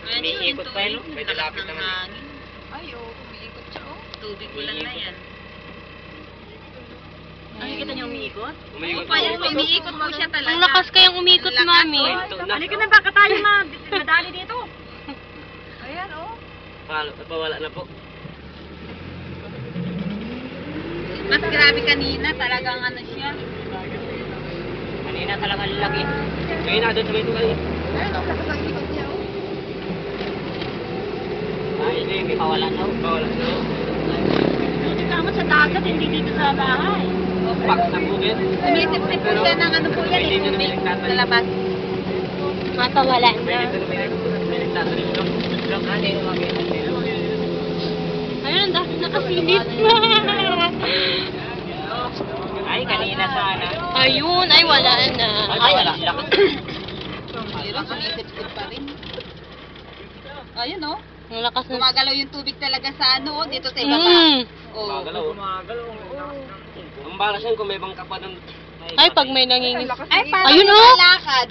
Umiikot pa yun. May dalapit ng naman. hangin. Ay, oo, umiikot siya, oh. Tubig ulan na yan. Nakikita niyo umiikot? Umiikot Pa yan, umiikot po siya talaga. Ang lakas kayang umikot, mami. Halika na, baka tayo madali dito. Ayan, oh. Napawala na po. Mas grabe kanina, talagang ano siya. Kanina talaga laki. Ngayon na doon sa may tuloy. Ayun, oh, lakas ang ikot niya, oh. Ay, hindi, may pawala na. Pawala na. Hindi tama sa dagat, hindi dito sa bahay. Pak na po yan. Sumisip-sip po siya ng ano po yan, Hindi nyo tubig naman sa labas. Mapawala na. Ayun, ang dami nakasilip. Ay, kanina sana. Ayun, ay wala na. Ay, wala. Lakas. Mayroon sumisip-sip pa rin. Ayun, oh. Ang lakas na. Gumagalaw yung tubig talaga sa ano, oh, dito sa ibaba. Oh. Gumagalaw. Ang balas yan kung may bangka pa doon. Ay, pag may nangingis. Ay, parang Ayun, oh! lakad.